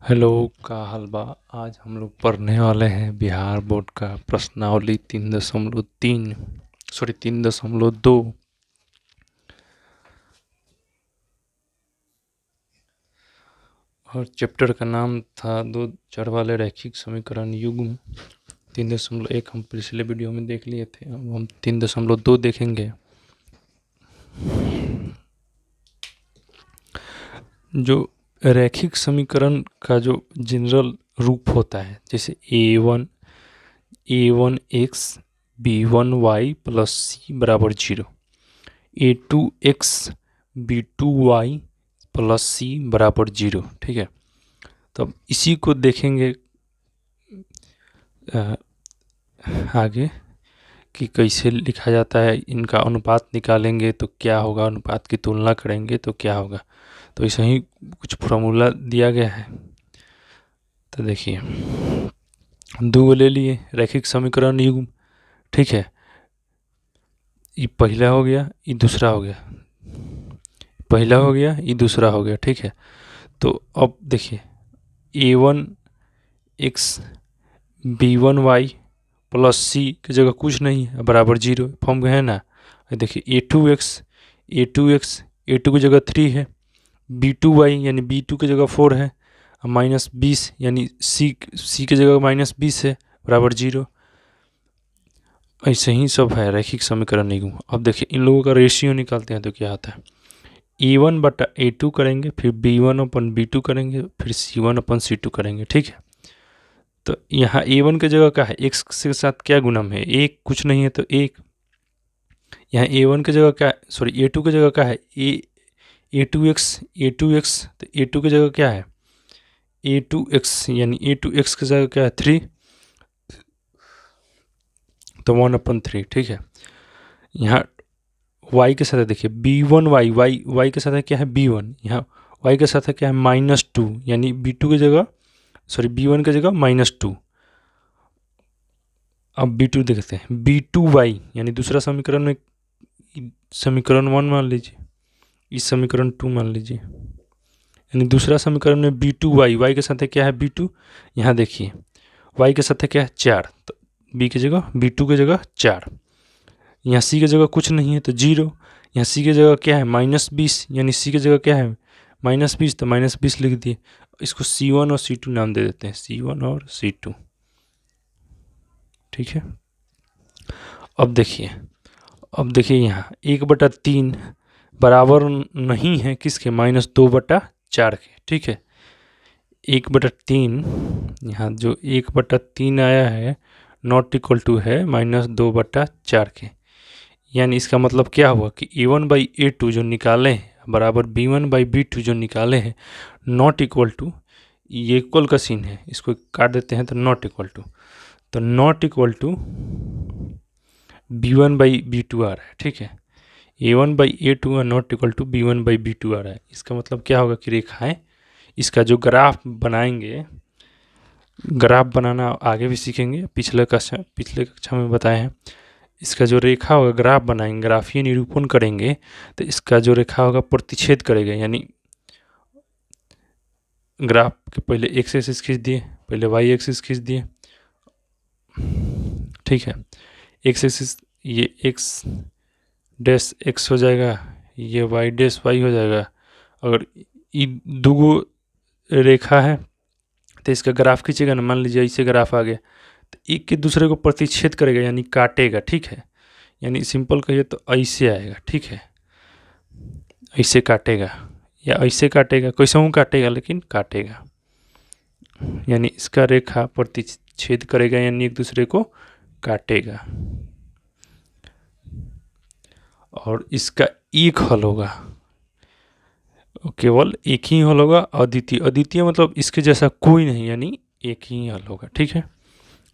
Hello, का हाल बा। आज हम लोग पढ़ने वाले हैं बिहार बोर्ड का प्रश्नावली 3.3 सॉरी 3.2। और चैप्टर का नाम था दो चर वाले रैखिक समीकरण युग्म। 3.1 हम पिछले वीडियो में देख लिए थे, अब हम 3.2 देखेंगे। जो रैखिक समीकरण का जो जनरल रूप होता है, जैसे a1 x b1 y plus सी बराबर 0, a2 x b2 y plus सी बराबर 0। ठीक है, तो अब इसी को देखेंगे आगे कि कैसे लिखा जाता है। इनका अनुपात निकालेंगे तो क्या होगा, अनुपात की तुलना करेंगे तो क्या होगा। तो ऐसे ही कुछ फॉर्मूला दिया गया है। तो देखिए, दो ले लिए रैखिक समीकरण युग्म। ठीक है, ये पहला हो गया, ये दूसरा हो गया, पहला हो गया, ये दूसरा हो गया। ठीक है, तो अब देखिए a1 x b1 y plus सी की जगह कुछ नहीं है, बराबर 0 फॉर्म में है ना। देखिए a2 की जगह 3 है, b2 y यानी b2 की जगह 4 है, माइनस 20 यानी सी की जगह माइनस 20 है, बराबर 0। ऐसे ही सब है रैखिक समीकरण नियम। अब देखिए इन लोगों का रेशियो निकालते हैं तो क्या आता है। a1/a2 करेंगे, फिर b1/b2 करेंगे, फिर c1/c2 करेंगे। ठीक है, तो यहाँ a1 की जगह क्या है, x के साथ क्या गुणम है, एक, कुछ नहीं है तो एक। यहाँ a1 की जगह क्या है, सॉरी a2 की जगह क्या है, a2x, तो a2 की जगह क्या है a2x, यानी a2x की जगह क्या है 3, तो 1/3। ठीक है, यहाँ y के साथ देखिए y के साथ क्या है b1, यहाँ y के साथ क्या है -2, यानी b2 की जगह सॉरी b1 की जगह -2। अब b2 देखते हैं, b2y यानी दूसरा समीकरण में समीकरण 1 मान लीजिए, इस समीकरण 2 मान लीजिए, यानी दूसरा समीकरण में b2y के साथ क्या है b2। यहाँ देखिए y के साथ क्या है 4, तो b की जगह b2 की जगह 4। यहाँ c की जगह कुछ नहीं है तो 0। यहाँ c की जगह क्या है -20, यानी c की जगह क्या है -20, तो -20 लिख दिए। इसको c1 और c2 नाम दे देते हैं, c1 और c2। ठीक है, अब देखिए यहाँ 1/3 बराबर नहीं है किसके, -2/4 के। ठीक है, 1/3, यहाँ जो 1/3 आया है नॉट इक्वल टू है -2/4 के। यानी इसका मतलब क्या हुआ कि a1/a2 जो निकाले हैं बराबर b1/b2 जो निकाले हैं नॉट इक्वल टू, ये इक्वल का सीन है, इसको काट देते हैं तो नॉट इक्वल टू, तो नॉट इक्वल टू b1/b2 आ रहा है। ठीक है, a1/a2 और नॉट इक्वल टू b1/b2 आ रहा है। इसका मतलब क्या होगा कि रेखाएं, इसका जो ग्राफ बनाएंगे, ग्राफ बनाना आगे भी सीखेंगे, पिछले कक्षा में बताए हैं। इसका जो रेखा होगा, ग्राफ बनाएंगे, ग्राफीय निरूपण करेंगे, तो इसका जो रेखा होगा प्रतिच्छेद करेगा। यानी ग्राफ के पहले एक्स एक्सिस खींच दिए, पहले वाई एक्सिस खींच दिए। ठीक है, एक्स एक्सिस ये एक्स डैश एक्स हो जाएगा, ये वाई डैश वाई हो जाएगा। अगर ये दो रेखा है तो इसका ग्राफ खींचेगा ना, मान लीजिए ऐसे ग्राफ आ गया, तो एक के दूसरे को प्रतिच्छेद करेगा यानी काटेगा। ठीक है, यानी सिंपल कहिए तो ऐसे आएगा। ठीक है, ऐसे काटेगा या ऐसे काटेगा, कैसे काटेगा लेकिन काटेगा, यानी इसका रेखा प्रतिच्छेद करेगा यानी एक दूसरे को काटेगा। और इसका एक हल होगा, केवल एक ही हल होगा, अद्वितीय। अद्वितीय मतलब इसके जैसा कोई नहीं, यानी एक ही हल होगा। ठीक है,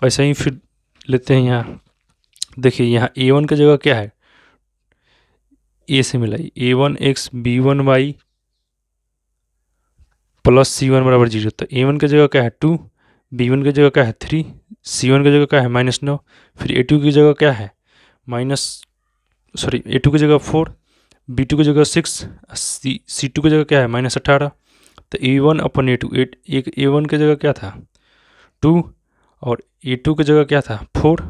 ऐसा ही फिर लेते हैं। यहाँ देखिए, यहाँ a1 की जगह क्या है, a से मिलाई a1x b1y प्लस c1 बराबर 0, तो a1 की जगह क्या है 2, b1 की जगह क्या है 3, c1 की जगह क्या है -9, फिर a2 की जगह क्या है a2 की जगह 4, b2 की जगह 6, c2 की जगह क्या है -18, तो A1 अपन A2, एक A1 की जगह क्या था 2 और A2 की जगह क्या था 4।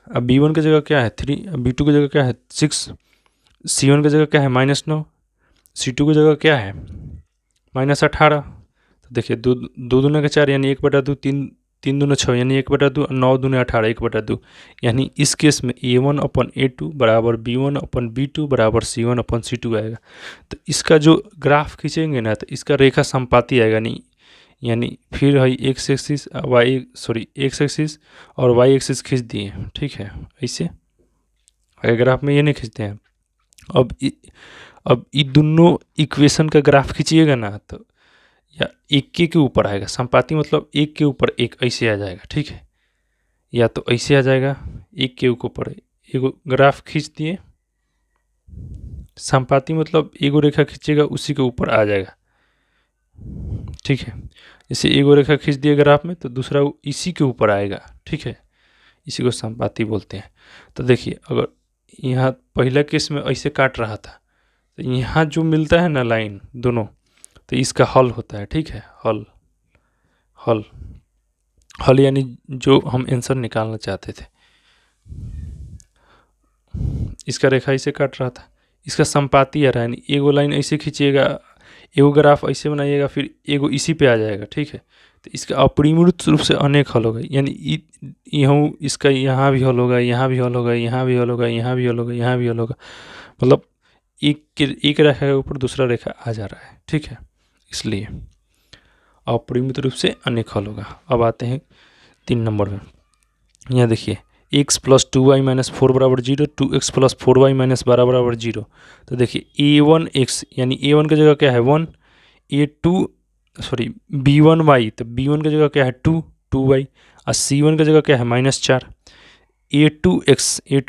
अब B1 की जगह क्या है 3, अब B2 की जगह क्या है 6, C1 की जगह क्या है -9, C2 की जगह क्या है -18। तो देखिए दो दो दूना का 4 यानी 1/2, तीन तीन दूना 6 यानी 1/2, 9 दूने 18 1/2। यानी इस केस में A1/A2 बराबर B1/B2 बराबर C1/C2 आएगा। तो इसका जो ग्राफ खींचेंगे ना तो इसका रेखा संपाती आएगा नहीं, यानी फिर है एक्स एक्सिस एक्स एक्सिस और वाई एक्सिस खींच दिए, ठीक है। ऐसे अगर ग्राफ में ये नहीं खींचते हैं। अब ये दोनों इक्वेशन का ग्राफ खींचिएगा ना तो या एक के ऊपर आएगा, संपाती मतलब एक के ऊपर एक ऐसे आ जाएगा, ठीक है। या तो ऐसे आ जाएगा एक के ऊपर एक ग्राफ खींच दिए, संपाती मतलब एगो रेखा खींचेगा उसी के ऊपर आ जाएगा, ठीक है। जैसे एगो रेखा खींच दिए ग्राफ में तो दूसरा इसी के ऊपर आएगा, ठीक है। इसी को संपाती बोलते हैं। तो देखिए अगर यहाँ पहला केस में ऐसे काट रहा था तो यहाँ जो मिलता है ना लाइन दोनों, तो इसका हल होता है, ठीक है। हल हल हल यानी जो हम आंसर निकालना चाहते थे। इसका रेखा ऐसे काट रहा था, इसका संपाती आ रहा है, यानी एगो लाइन ऐसे खींचिएगा, एगो ग्राफ ऐसे बनाइएगा, फिर एगो इसी पे आ जाएगा, ठीक है। तो इसका अपरिमित रूप से अनेक हल होगा, यानी यहाँ इसका यहाँ भी हल होगा, यहाँ भी हल होगा, यहाँ भी हल होगा, यहाँ भी हल होगा, यहाँ भी हल होगा, मतलब एक रेखा के ऊपर दूसरा रेखा आ जा रहा है, ठीक है। इसलिए अपरिमित रूप से अनेक हल होगा। अब आते हैं 3 नंबर में। यहाँ देखिए x + 2y - 4 बराबर 0, 2x + 4y - 12 बराबर 0। तो देखिए a1x यानी a1 की जगह क्या है 1, b1y तो b1 की जगह क्या है 2y, और c1 की जगह क्या है -4, a2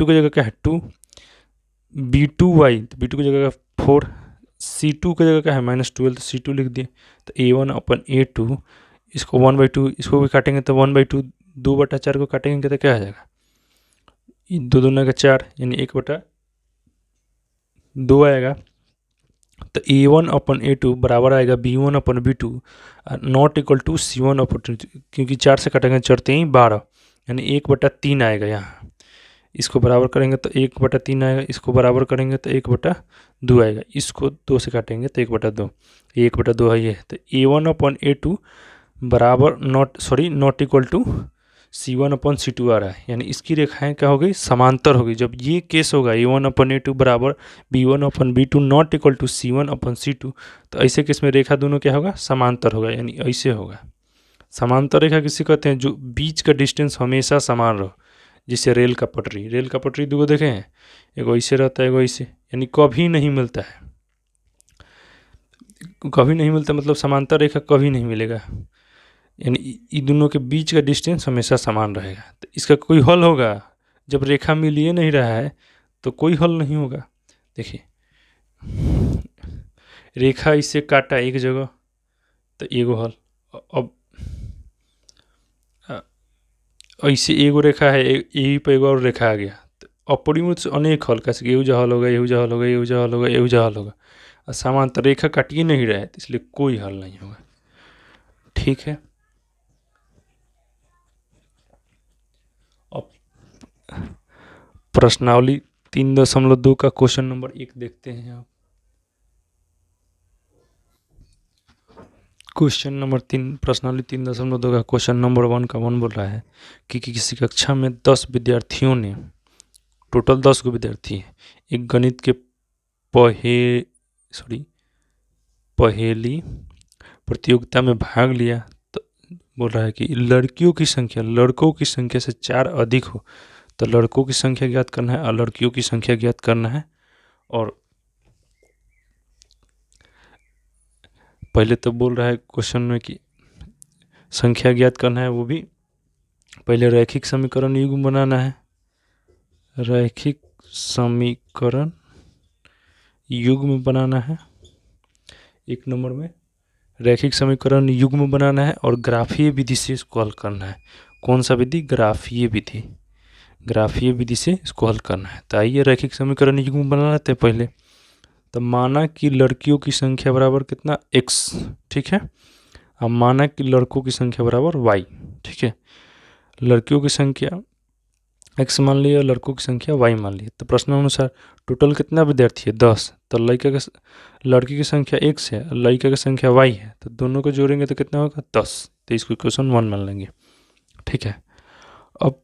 की जगह क्या है 2, b2y तो b2 की जगह 4, c2 की जगह क्या है -12 तो c2 लिख दिए। तो a1/a2 इसको 1/2, इसको भी काटेंगे तो 1/2, 2/4 को काटेंगे तो क्या आ जाएगा, दो दूना का 4 यानी 1/2 आएगा। तो a1/a2 बराबर आएगा b1/b2 not equal to c1/2, क्योंकि 4 से काटेंगे चढ़ते ही 12 यानी 1/3 आएगा। यहाँ इसको बराबर करेंगे तो 1/3 आएगा, इसको बराबर करेंगे तो 1/2 आएगा, इसको 2 से काटेंगे तो 1/2, 1/2 है ये। तो a1/a2 बराबर नॉट इक्वल टू c1/c2 आ रहा है, यानी इसकी रेखाएं क्या हो गई समांतर हो गई। जब ये केस होगा a1/a2 बराबर b1/b2 not equal to c1/c2, तो ऐसे केस में रेखा दोनों क्या होगा समांतर होगा, यानी ऐसे होगा। समांतर रेखा किसी कहते हैं जो बीच का डिस्टेंस हमेशा समान रहो, जिससे रेल का पटरी दो देखे हैं, एगो ऐसे रहता है एगो ऐसे, यानी कभी नहीं मिलता है, कभी नहीं मिलता मतलब समांतर रेखा कभी नहीं मिलेगा, यानी इन दोनों के बीच का डिस्टेंस हमेशा समान रहेगा। तो इसका कोई हल होगा, जब रेखा मिल ही नहीं रहा है तो कोई हल नहीं होगा। देखिए रेखा इससे काटा एक जगह तो एगो हल, अब ऐसे एगो रेखा है यही पे एगो और रेखा आ गया, तो अपरिमित से अनेक हल कैसे एहू जा हल होगा, एहू जा हल होगा, एहू जा हल होगा, एहू जा हल होगा, और समांतर रेखा काट ही नहीं रहा है, तो इसलिए कोई हल नहीं होगा, ठीक है। प्रश्नावली 3.2 का क्वेश्चन नंबर 1 देखते हैं आप। क्वेश्चन नंबर 3 प्रश्नावली 3.2 का क्वेश्चन नंबर 1 का 1 बोल रहा है कि किसी कक्षा में 10 विद्यार्थियों ने, टोटल 10 को विद्यार्थी है, एक गणित के पहेली प्रतियोगिता में भाग लिया। तो बोल रहा है कि लड़कियों की संख्या लड़कों की संख्या से 4 अधिक हो तो लड़कों की संख्या ज्ञात करना है और लड़कियों की संख्या ज्ञात करना है। और पहले तो बोल रहा है क्वेश्चन में कि संख्या ज्ञात करना है, वो भी पहले रैखिक समीकरण युग्म बनाना है, रैखिक समीकरण युग्म बनाना है। 1 नंबर में रैखिक समीकरण युग्म बनाना है और ग्राफीय विधि से इसको हल करना है। कौन सा विधि, ग्राफीय विधि, ग्राफीय विधि से इसको हल करना है। तो आइए रैखिक समीकरण युग्म बना लेते हैं पहले। तो माना कि लड़कियों की संख्या बराबर कितना x, ठीक है। अब माना कि लड़कों की संख्या बराबर y, ठीक है। लड़कियों की संख्या x मान ली और लड़कों की संख्या y मान ली। तो प्रश्नानुसार टोटल कितना विद्यार्थी है 10। तो लड़की की संख्या x है, लड़का की संख्या y है, तो दोनों को जोड़ेंगे तो कितना होगा 10। तो इसको इक्वेशन 1 मान लेंगे, ठीक है। अब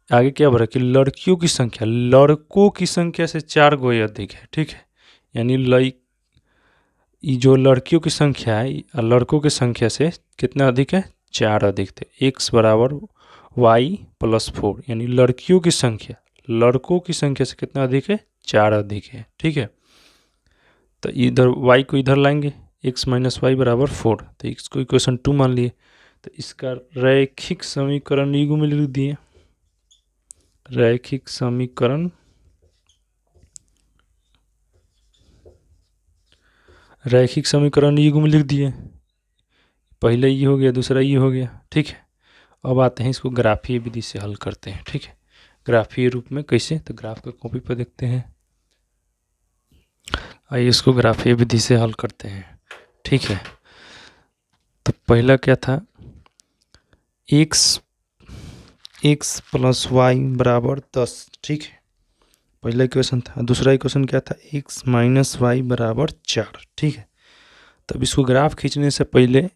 आगे क्या बोला कि लड़कियों की संख्या लड़कों की संख्या से 4 गुना अधिक है, ठीक है। यानी जो लड़कियों की संख्या है लड़कों की संख्या से कितना अधिक है 4 अधिक थे। x बराबर y प्लस 4, यानी लड़कियों की संख्या लड़कों की संख्या से कितना अधिक है 4 अधिक है, ठीक है। तो इधर y को इधर लाएंगे, x माइनस वाई बराबर 4, तो x को इक्वेशन 2 मान लिए। तो इसका रैखिक समीकरण युग्म लिख दिए, रैखिक समीकरण युग्म लिख दिए। पहले ये हो गया, दूसरा ये हो गया, ठीक है। अब आते हैं इसको ग्राफीय विधि से हल करते हैं, ठीक है। ग्राफीय रूप में कैसे, तो ग्राफ का कॉपी पर देखते हैं। आइए इसको ग्राफीय विधि से हल करते हैं, ठीक है। तो पहला क्या था, x प्लस वाई बराबर 10, ठीक है। पहला इक्वेशन था। दूसरा इक्वेशन क्या था, x माइनस वाई बराबर 4, ठीक है। तब इसको ग्राफ खींचने से पहले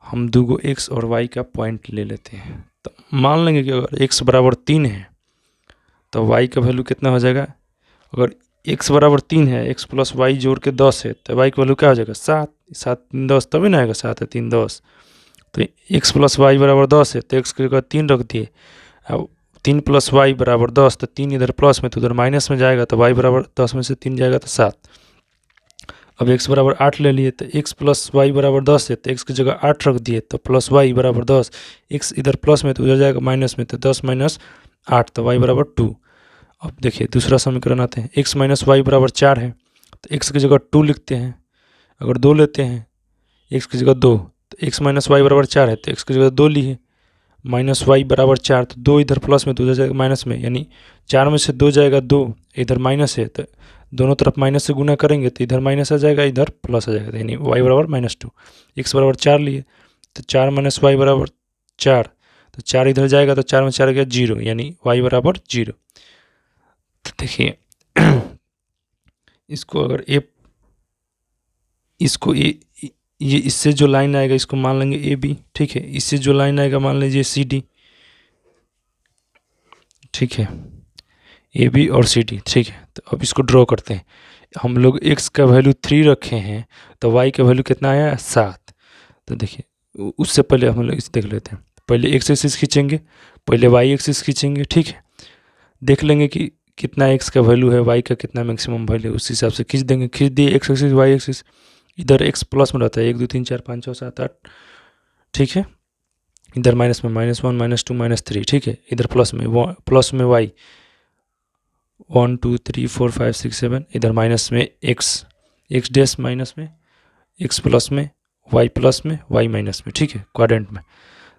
हम दूगो x और y का पॉइंट ले लेते हैं। तो मान लेंगे कि अगर x बराबर 3 है तो y का वैल्यू कितना हो जाएगा। अगर x बराबर 3 है, x प्लस वाई जोड़ के 10 है, तो y का वैल्यू क्या हो जाएगा 7, 7 3 10, तभी ना आएगा 7 है 3 10। तो x प्लस वाई बराबर 10 है, तो x की जगह 3 रख दिए। अब 3 प्लस वाई बराबर 10, तो 3 इधर प्लस में तो उधर माइनस में जाएगा, तो y बराबर 10 में से 3 जाएगा तो 7। अब x बराबर 8 ले लिए, तो x प्लस वाई बराबर 10 है, तो x की जगह 8 रख दिए, तो प्लस वाई बराबर 10, x इधर प्लस में तो उधर जाएगा माइनस में, तो 10 माइनस 8, तो y बराबर 2। अब देखिए दूसरा समीकरण आते हैं, x माइनस वाई बराबर 4 है, तो x की जगह 2 लिखते हैं। अगर 2 लेते हैं, x की जगह 2, तो x माइनस वाई बराबर 4 है, तो x की जगह 2 लिए, माइनस वाई बराबर 4, तो 2 इधर प्लस में तो उधर जाएगा माइनस में, यानी 4 में से 2 जाएगा 2, इधर माइनस है, तो दोनों तरफ माइनस से गुना करेंगे तो इधर माइनस आ जाएगा, इधर प्लस आ जाएगा, यानी y बराबर -2। x बराबर 4 लिए, तो 4 माइनस वाई बराबर 4, तो 4 इधर जाएगा, तो 4 में 4 गया 0, यानी y बराबर 0। तो देखिए इसको अगर ये इससे जो लाइन आएगा इसको मान लेंगे ए बी, ठीक है। इससे जो लाइन आएगा मान लीजिए सी डी, ठीक है, ए बी और सी डी, ठीक है। तो अब इसको ड्रॉ करते हैं। हम लोग x का वैल्यू 3 रखे हैं, तो y का वैल्यू कितना आया 7। तो देखिए उससे पहले हम लोग इसे देख लेते हैं। पहले x एक्सिस खींचेंगे, पहले y एक्सिस खींचेंगे, ठीक है। देख लेंगे कि कितना x का वैल्यू है, y का कितना मैक्सिमम वैल्यू है, उस हिसाब से खींच देंगे। खींच दिए x एक्सिस y एक्सिस, इधर x प्लस में रहता है 1 2 3 4 5 6 7 8, ठीक है। इधर माइनस में -1 -2 -3, ठीक है। इधर प्लस में y 1 2 3 4 5 6 7, इधर माइनस में x डैश माइनस में, x प्लस में, y प्लस में, y माइनस में, ठीक है, क्वाड्रेंट में।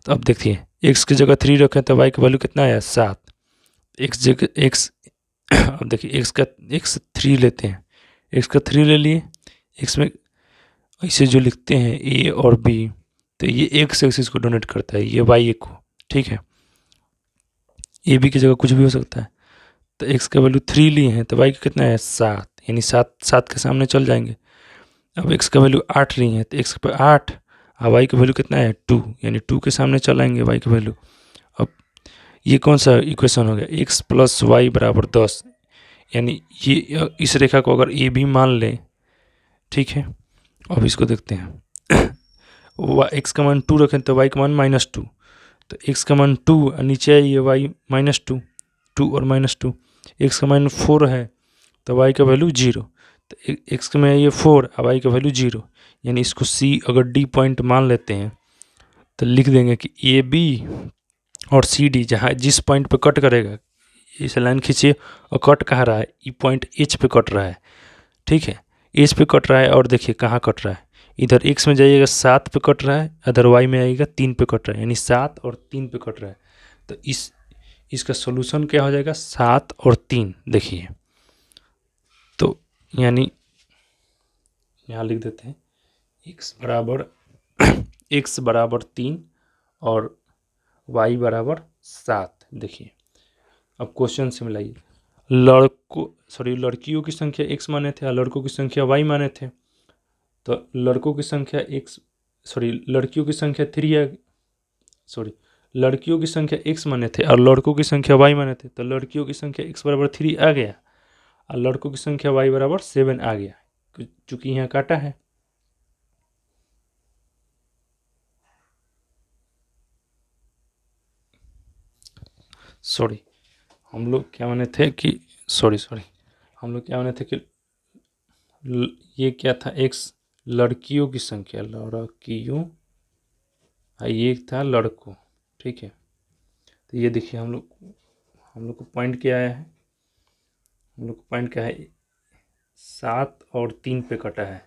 तो अब देखिए x की जगह 3 रखें तो y का वैल्यू कितना आया 7, x जगह x अब देखिए x 3 लेते हैं, x का 3 ले लिए, x में इसे जो लिखते हैं a और b, तो ये x एक्सिस को डोनेट करता है, ये y को, ठीक है। ए बी की जगह कुछ भी हो सकता है। तो x का वैल्यू 3 लिए हैं, तो y का कितना है 7, यानी 7 के सामने चल जाएंगे। अब x का वैल्यू 8 लिए हैं, तो x पर 8 और y का वैल्यू कितना है 2, यानी 2 के सामने चल आएंगे y का वैल्यू। अब ये कौन सा इक्वेशन हो गया, x प्लस वाई बराबर 10, यानी ये इस रेखा को अगर ए बी मान लें, ठीक है। अब इसको देखते हैं x का मान 2 रखें तो y का मान -2, तो x का मान 2 और नीचे है ये y -2, 2 और -2, x का मान 4 है तो y का वैल्यू 0, तो x में ये 4 और y का वैल्यू 0, यानी इसको c अगर d पॉइंट मान लेते हैं तो लिख देंगे कि ए बी और सी डी जहाँ जिस पॉइंट पे कट करेगा, इस लाइन खींचिए और कट कहाँ रहा है, ये पॉइंट एच पे कट रहा है, ठीक है। एच पे कट रहा है और देखिए कहाँ कट रहा है, इधर x में जाइएगा 7 पे कट रहा है, अदर y में आएगा 3 पे कट रहा है, यानी 7 और 3 पे कट रहा है। तो इसका सोल्यूशन क्या हो जाएगा 7 और 3, देखिए। तो यानी यहाँ लिख देते हैं x बराबर 3 और y बराबर 7। देखिए अब क्वेश्चन से मिलाइए, लड़कियों की संख्या x माने थे और लड़कों की संख्या y माने थे। तो लड़कों की संख्या लड़कियों की संख्या 3 है, लड़कियों की संख्या x माने थे और लड़कों की संख्या y माने थे। तो लड़कियों की संख्या x बराबर 3 आ गया और लड़कों की संख्या y बराबर 7 आ गया, चूंकि यहाँ काटा है। हम लोग क्या माने थे कि हम लोग क्या माने थे कि ये क्या था, x लड़कियों की संख्या, ये था लड़कों, ठीक है। तो ये देखिए हम लोग को पॉइंट क्या आया है, 7 और 3 पे कटा है,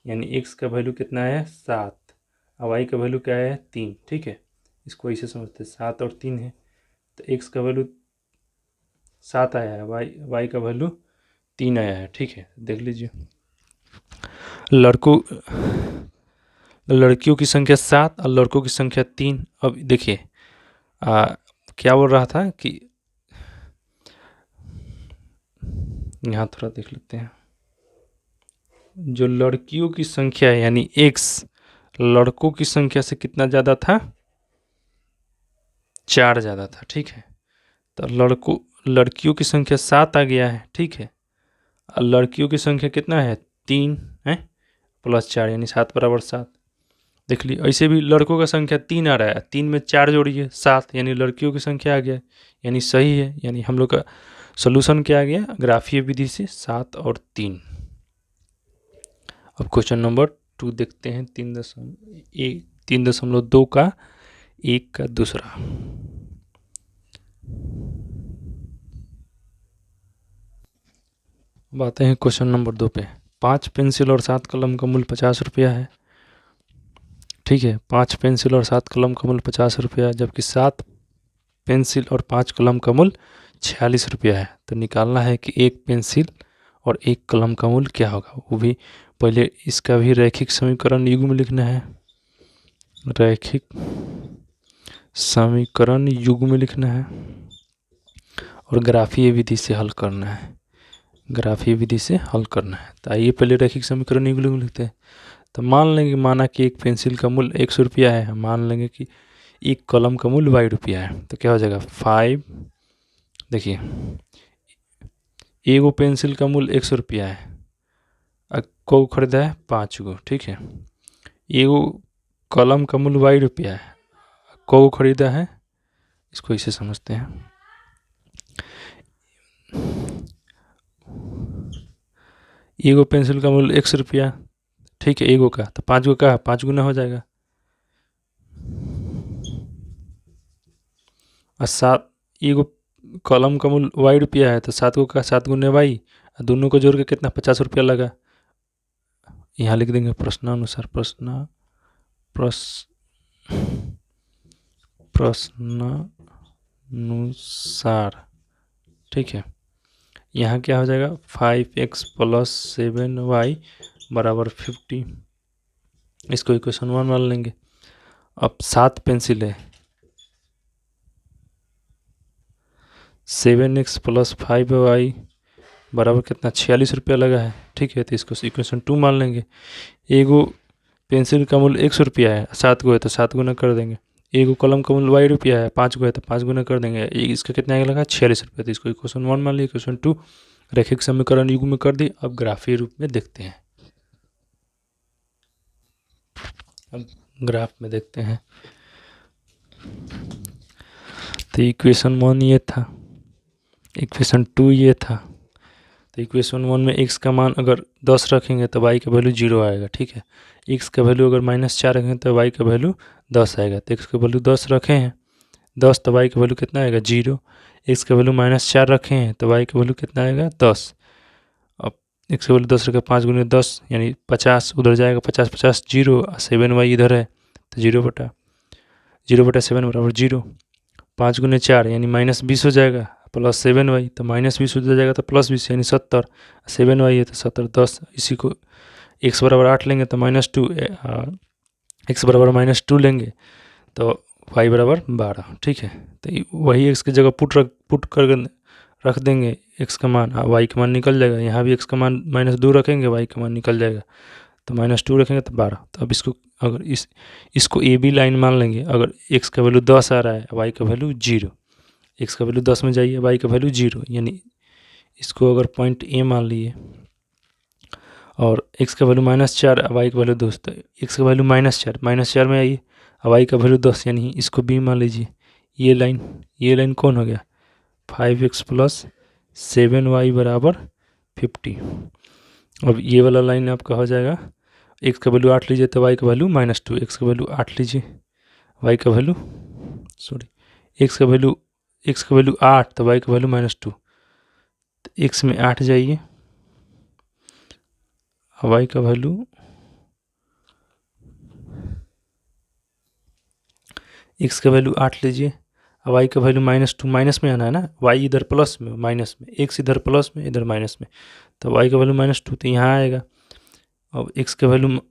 यानी x का वैल्यू कितना है 7 और y का वैल्यू क्या है 3, ठीक है। इसको ऐसे समझते हैं 7 और 3 है तो x का वैल्यू 7 आया है, y का वैल्यू 3 आया है, ठीक है। देख लीजिए लड़कियों की संख्या 7 और लड़कों की संख्या 3। अब देखिए क्या बोल रहा था कि यहाँ थोड़ा देख लेते हैं, जो लड़कियों की संख्या है यानी x लड़कों की संख्या से कितना ज़्यादा था, 4 ज़्यादा था, ठीक है। तो लड़कियों की संख्या 7 आ गया है, ठीक है। और लड़कियों की संख्या कितना है 3 है प्लस 4 यानी 7 बराबर 7। देख ली ऐसे भी लड़कों का संख्या 3 आ रहा है, 3 में 4 जोड़िए 7 यानी लड़कियों की संख्या आ गया, यानी सही है। यानी हम लोग का सोल्यूशन क्या आ गया, ग्राफीय विधि से 7 और 3। अब क्वेश्चन नंबर 2 देखते हैं, 3.2 का 1 का दूसरा। अब आते हैं क्वेश्चन नंबर 2 पे। 5 पेंसिल और 7 कलम का मूल्य 50 रुपया है, ठीक है। 5 पेंसिल और 7 कलम का मूल्य 50 रुपया, जबकि 7 पेंसिल और 5 कलम का मूल्य 46 रुपया है। तो निकालना है कि 1 पेंसिल और 1 कलम का मूल्य क्या होगा। वो भी पहले इसका भी रैखिक समीकरण युग में लिखना है, रैखिक समीकरण युग में लिखना है और ग्राफीय विधि से हल करना है, तो आइए पहले रैखिक समीकरण युग में लिखते हैं। तो माना कि 1 पेंसिल का मूल्य 100 रुपया है, मान लेंगे कि 1 कलम का मूल्य 22 रुपया है। तो क्या हो जाएगा 5, देखिए एगो पेंसिल का मूल्य 100 रुपया है, को खरीदा है 5 गो, ठीक है। एगो कलम का मूल्य 22 रुपया है, को खरीदा है, इसको इसे समझते हैं। एगो पेंसिल का मूल्य 100 रुपया, ठीक है, एगो का, तो 5 गो का 5 गुना हो जाएगा। और 7 एगो कलम का मूल्य 22 रुपया है, तो 7 गो का 7 गुने 22, दोनों को जोड़ के कितना 50 रुपया लगा। यहाँ लिख देंगे प्रश्नानुसार, प्रश्नानुसार, ठीक है। यहाँ क्या हो जाएगा 5x + 7y बराबर 50, इसको इक्वेशन 1 मान लेंगे। अब 7 पेंसिल है, 7x + 5y बराबर कितना 46 रुपया लगा है, ठीक है। तो इसको इक्वेशन 2 मान लेंगे। एगो पेंसिल का मूल्य 100 रुपया है, 7 गो है तो 7 गुना कर देंगे। एगो कलम का मूल्य 22 रुपया है, 5 गो है तो 5 गुना कर देंगे। इसका कितना लगा 46 रुपया, तो इसको इक्वेशन 1 मान लिया। इक्वेशन 2 रैखिक समीकरण युग में कर दी। अब ग्राफीय रूप में देखते हैं, अब ग्राफ में देखते हैं। तो इक्वेशन 1 ये था, इक्वेशन 2 ये था। तो इक्वेशन 1 में x का मान अगर 10 रखेंगे तो y का वैल्यू 0 आएगा, ठीक है। x का वैल्यू अगर -4 रखेंगे तो y का वैल्यू 10 आएगा। तो x का वैल्यू 10 रखे हैं 10, तो y का वैल्यू कितना आएगा 0। x का वैल्यू -4 रखे हैं तो y का वैल्यू कितना आएगा 10। अब x का वैल्यू 10 रखे, 5 गुने 10 यानी 50, उधर जाएगा 50 50 0, 7y इधर है तो 0/7 बराबर 0। 5 गुने 4 यानी -20 हो जाएगा, प्लस 7y तो -20 हो जाएगा तो +20 यानी 70, 7y है तो 70, 10, इसी को x बराबर 8 लेंगे तो -2, x बराबर -2 लेंगे तो y बराबर 12, ठीक है। तो वही x की जगह पुट कर रख देंगे x का मान, y का मान निकल जाएगा। यहाँ भी x का मान -2 रखेंगे, y का मान निकल जाएगा, तो -2 रखेंगे तो 12। तो अब इसको अगर इसको ए बी लाइन मान लेंगे। अगर x का वैल्यू 10 आ रहा है, y का वैल्यू 0, x का वैल्यू 10 में जाइए, y का वैल्यू 0, यानी इसको अगर पॉइंट ए मान लिए और x का वैल्यू -4, y का वैल्यू 2, तो x का वैल्यू -4 में आइए, y का वैल्यू 10, यानी इसको b मान लीजिए। ये लाइन कौन हो गया? 5x + 7y बराबर 50। अब ये वाला लाइन आपका हो जाएगा, x का वैल्यू 8 लीजिए तो y का वैल्यू -2, x का वैल्यू 8 लीजिए, y का वैल्यू x का वैल्यू 8 तो y का वैल्यू -2, तो x में 8 जाइए, y का वैल्यू x का वैल्यू 8 लीजिए, y का वैल्यू -2, माइनस में आना है ना, y इधर प्लस में, माइनस में, x इधर प्लस में, इधर माइनस में, तो y का वैल्यू -2 तो यहाँ आएगा। अब x का वैल्यू -2,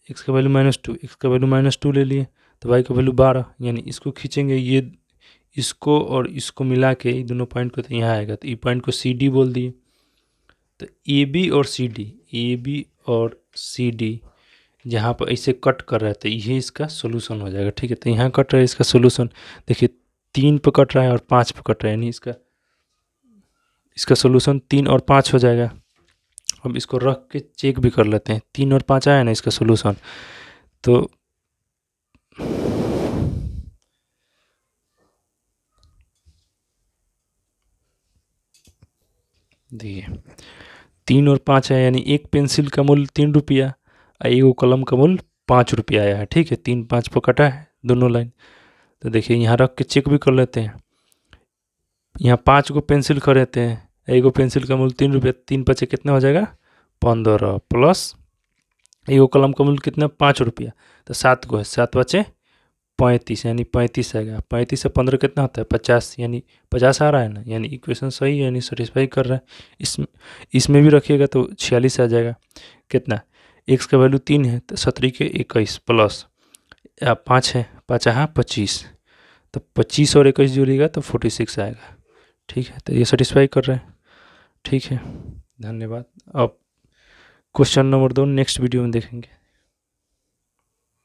x का वैल्यू -2 ले लिए तो y का वैल्यू 12, यानी इसको खींचेंगे, ये इसको और इसको मिला के दोनों पॉइंट को, तो यहाँ आएगा। तो ये पॉइंट को सी डी बोल दिए। तो ए बी और सी डी जहाँ पर ऐसे कट कर रहे थे, ये इसका सोल्यूशन हो जाएगा, ठीक है। तो यहाँ कट रहा है, इसका सोल्यूशन देखिए 3 पे कट रहा है और 5 पे कट रहा है, यानी इसका सोल्यूशन 3 और 5 हो जाएगा। अब इसको रख के चेक भी कर लेते हैं, 3 और 5 आया ना इसका सोल्यूशन। तो देखिए 3 और 5 है, यानी एक पेंसिल का मूल्य 3 रुपया और एक कलम का मूल्य 5 रुपया आया है, ठीक है। 3 5 पर कटा है दोनों लाइन। तो देखिए यहाँ रख के चेक भी कर लेते हैं। यहाँ 5 को पेंसिल खरीदते हैं, एक पेंसिल का मूल्य 3 रुपया, 3 5 कितना हो जाएगा 15, प्लस एक कलम का मूल्य कितना 5 रुपया, तो 7 को है, 7 बचे 35, यानी 35 आएगा। 35 से 15 कितना होता है 50, यानी 50 आ रहा है ना, यानी इक्वेशन सही है, यानी सेटिस्फाई कर रहा है। इसमें भी रखिएगा तो 46 आ जाएगा। कितना, x का वैल्यू 3 है तो 17 के 21 प्लस 5 है, 5 यहाँ 25, तो 25 और 21 जोड़िएगा तो 46 आएगा, ठीक है। तो ये सेटिस्फाई कर रहा है, ठीक है। धन्यवाद। अब क्वेश्चन नंबर 2 नेक्स्ट वीडियो में देखेंगे।